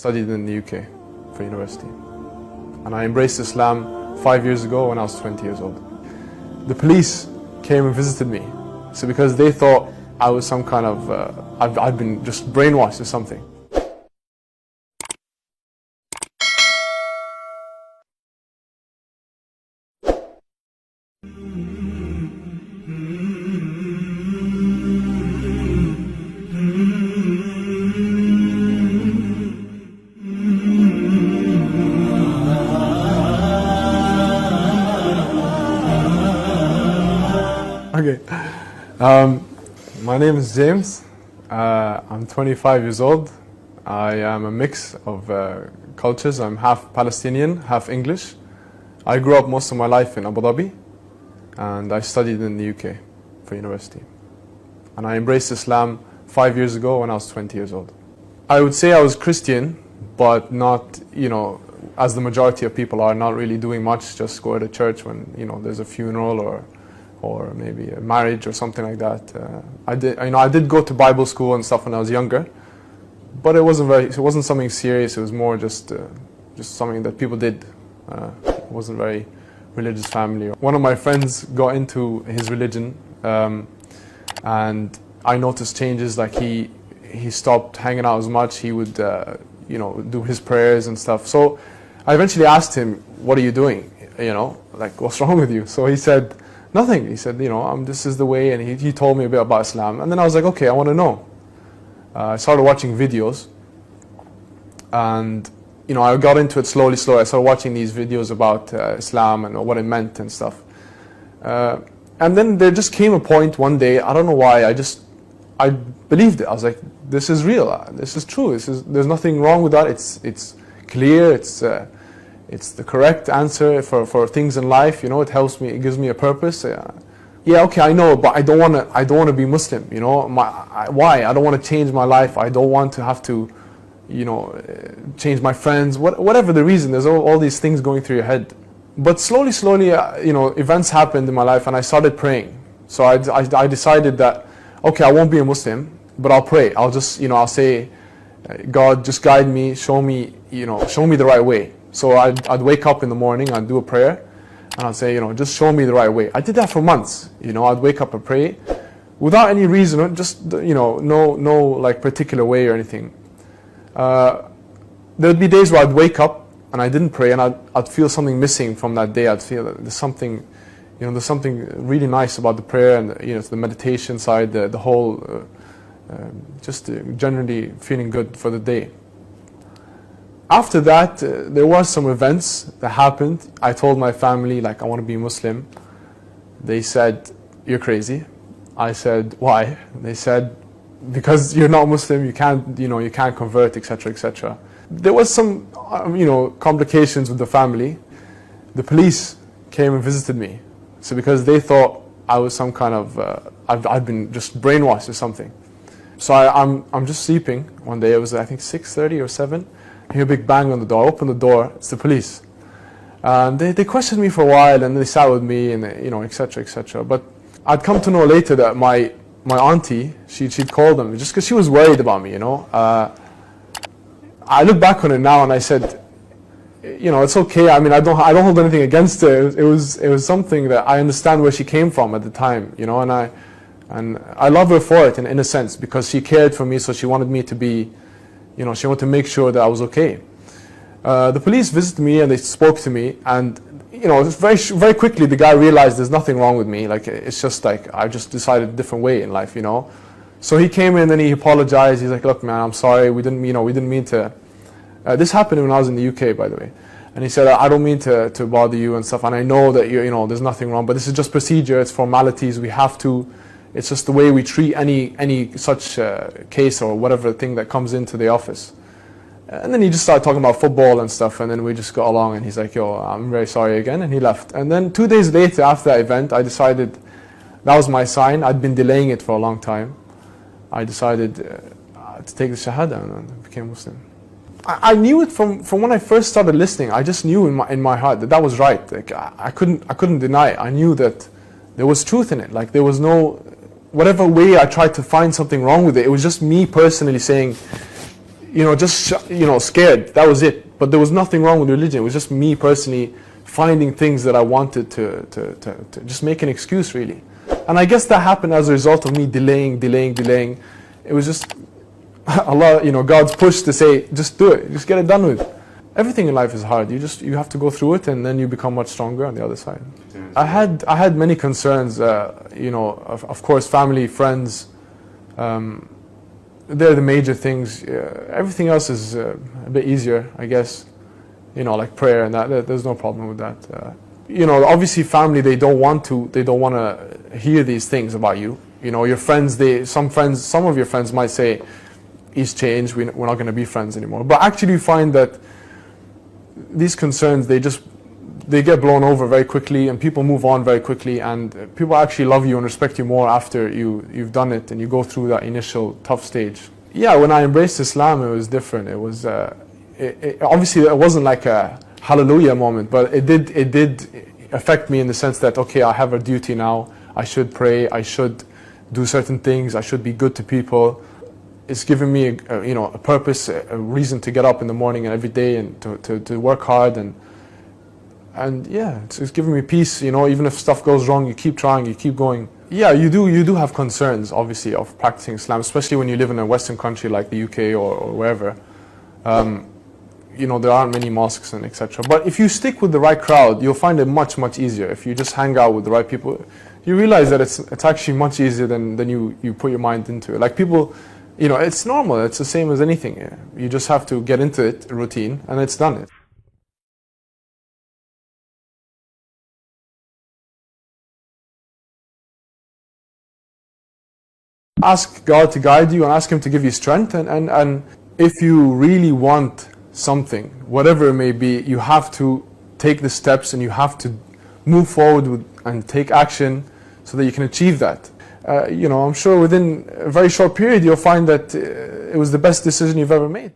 studied in the UK for university. And I embraced Islam 5 years ago when I was 20 years old. The police came and visited me. So because they thought I was some kind of, I'd been just brainwashed or something. Okay, my name is James. I'm 25 years old. I am a mix of cultures. I'm half Palestinian, half English. I grew up most of my life in Abu Dhabi, and I studied in the UK for university. And I embraced Islam 5 years ago when I was 20 years old. I would say I was Christian, but not, as the majority of people are, not really doing much, just go to church when, there's a funeral or maybe a marriage or something like that. I did go to Bible school and stuff when I was younger, but it wasn't something serious. It was more just something that people did. It wasn't very religious family. One of my friends got into his religion, and I noticed changes. Like he stopped hanging out as much. He would do his prayers and stuff. So I eventually asked him, "What are you doing? Like what's wrong with you?" So he said, "Nothing." He said, this is the way, and he told me a bit about Islam. And then I was like, okay, I want to know. I started watching videos, and I got into it slowly. I started watching these videos about Islam and what it meant and stuff. And then there just came a point one day, I don't know why, I believed it. I was like, this is real, this is true, there's nothing wrong with that, it's clear, it's the correct answer for things in life. It helps me, it gives me a purpose. Yeah, okay, I know, but I don't want to be Muslim. Why? I don't want to change my life. I don't want to have to, change my friends. Whatever the reason, there's all these things going through your head. But slowly, events happened in my life, and I started praying. So I decided that, okay, I won't be a Muslim, but I'll pray. I'll just, I'll say, God, just guide me, show me the right way. So I'd wake up in the morning, I'd do a prayer, and I'd say, just show me the right way. I did that for months. I'd wake up and pray without any reason, just, no like particular way or anything. There'd be days where I'd wake up and I didn't pray, and I'd feel something missing from that day. I'd feel that there's something really nice about the prayer and, the meditation side, the whole, just generally feeling good for the day. After that, there was some events that happened. I told my family, like, I want to be Muslim. They said, you're crazy. I said, why? They said, because you're not Muslim, you can't convert, etc., etc. There was some, complications with the family. The police came and visited me. So because they thought I was some kind of, I'd been just brainwashed or something. So I'm just sleeping one day. It was, I think, 6:30 or 7. I hear a big bang on the door. I open the door. It's the police. They questioned me for a while, and they sat with me, and etc., etc. But I'd come to know later that my auntie, she'd called them just because she was worried about me. I look back on it now, and I said, it's okay. I mean, I don't hold anything against her. It was something that I understand where she came from at the time. And I love her for it in a sense, because she cared for me, so she wanted me to be. She wanted to make sure that I was okay. The police visited me and they spoke to me, and very very quickly the guy realized there's nothing wrong with me. Like, it's just like I just decided a different way in life. So he came in and he apologized. He's like, look, man, I'm sorry. We didn't mean to. This happened when I was in the UK, by the way. And he said, I don't mean to bother you and stuff. And I know that there's nothing wrong, but this is just procedure. It's formalities. We have to. It's just the way we treat any such case or whatever thing that comes into the office. And then he just started talking about football and stuff, and then we just got along, and he's like, yo, I'm very sorry again, and he left. And then 2 days later, after that event, I decided that was my sign. I'd been delaying it for a long time. I decided to take the Shahada and became Muslim. I knew it from when I first started listening. I just knew in my heart that was right. Like, I couldn't deny it. I knew that there was truth in it. Like, there was no, whatever way I tried to find something wrong with it, it was just me personally saying, just scared. That was it. But there was nothing wrong with religion. It was just me personally finding things that I wanted to just make an excuse, really. And I guess that happened as a result of me delaying. It was just Allah, God's push to say, just do it, just get it done with. Everything in life is hard. You have to go through it, and then you become much stronger on the other side. I had many concerns. Of course, family, friends. They're the major things. Everything else is a bit easier, I guess. Like prayer and that. There's no problem with that. Obviously, family, they don't want to hear these things about you. Your friends, some of your friends might say, he's changed, we're not going to be friends anymore. But actually you find that these concerns, they get blown over very quickly, and people move on very quickly, and people actually love you and respect you more after you've done it and you go through that initial tough stage. Yeah, when I embraced Islam, it was different. It was obviously it wasn't like a hallelujah moment, but it did affect me in the sense that, okay, I have a duty now, I should pray, I should do certain things, I should be good to people. It's given me a purpose, a reason to get up in the morning and every day and to work hard, and yeah, it's given me peace. Even if stuff goes wrong, you keep trying, you keep going. Yeah, you do have concerns, obviously, of practicing Islam, especially when you live in a Western country like the UK or wherever. There aren't many mosques and etc. But if you stick with the right crowd, you'll find it much easier. If you just hang out with the right people, you realize that it's actually much easier than you put your mind into it. Like people, it's normal. It's the same as anything. You just have to get into it, a routine, and it's done. Ask God to guide you and ask Him to give you strength. And if you really want something, whatever it may be, you have to take the steps and you have to move forward and take action so that you can achieve that. I'm sure within a very short period you'll find that it was the best decision you've ever made.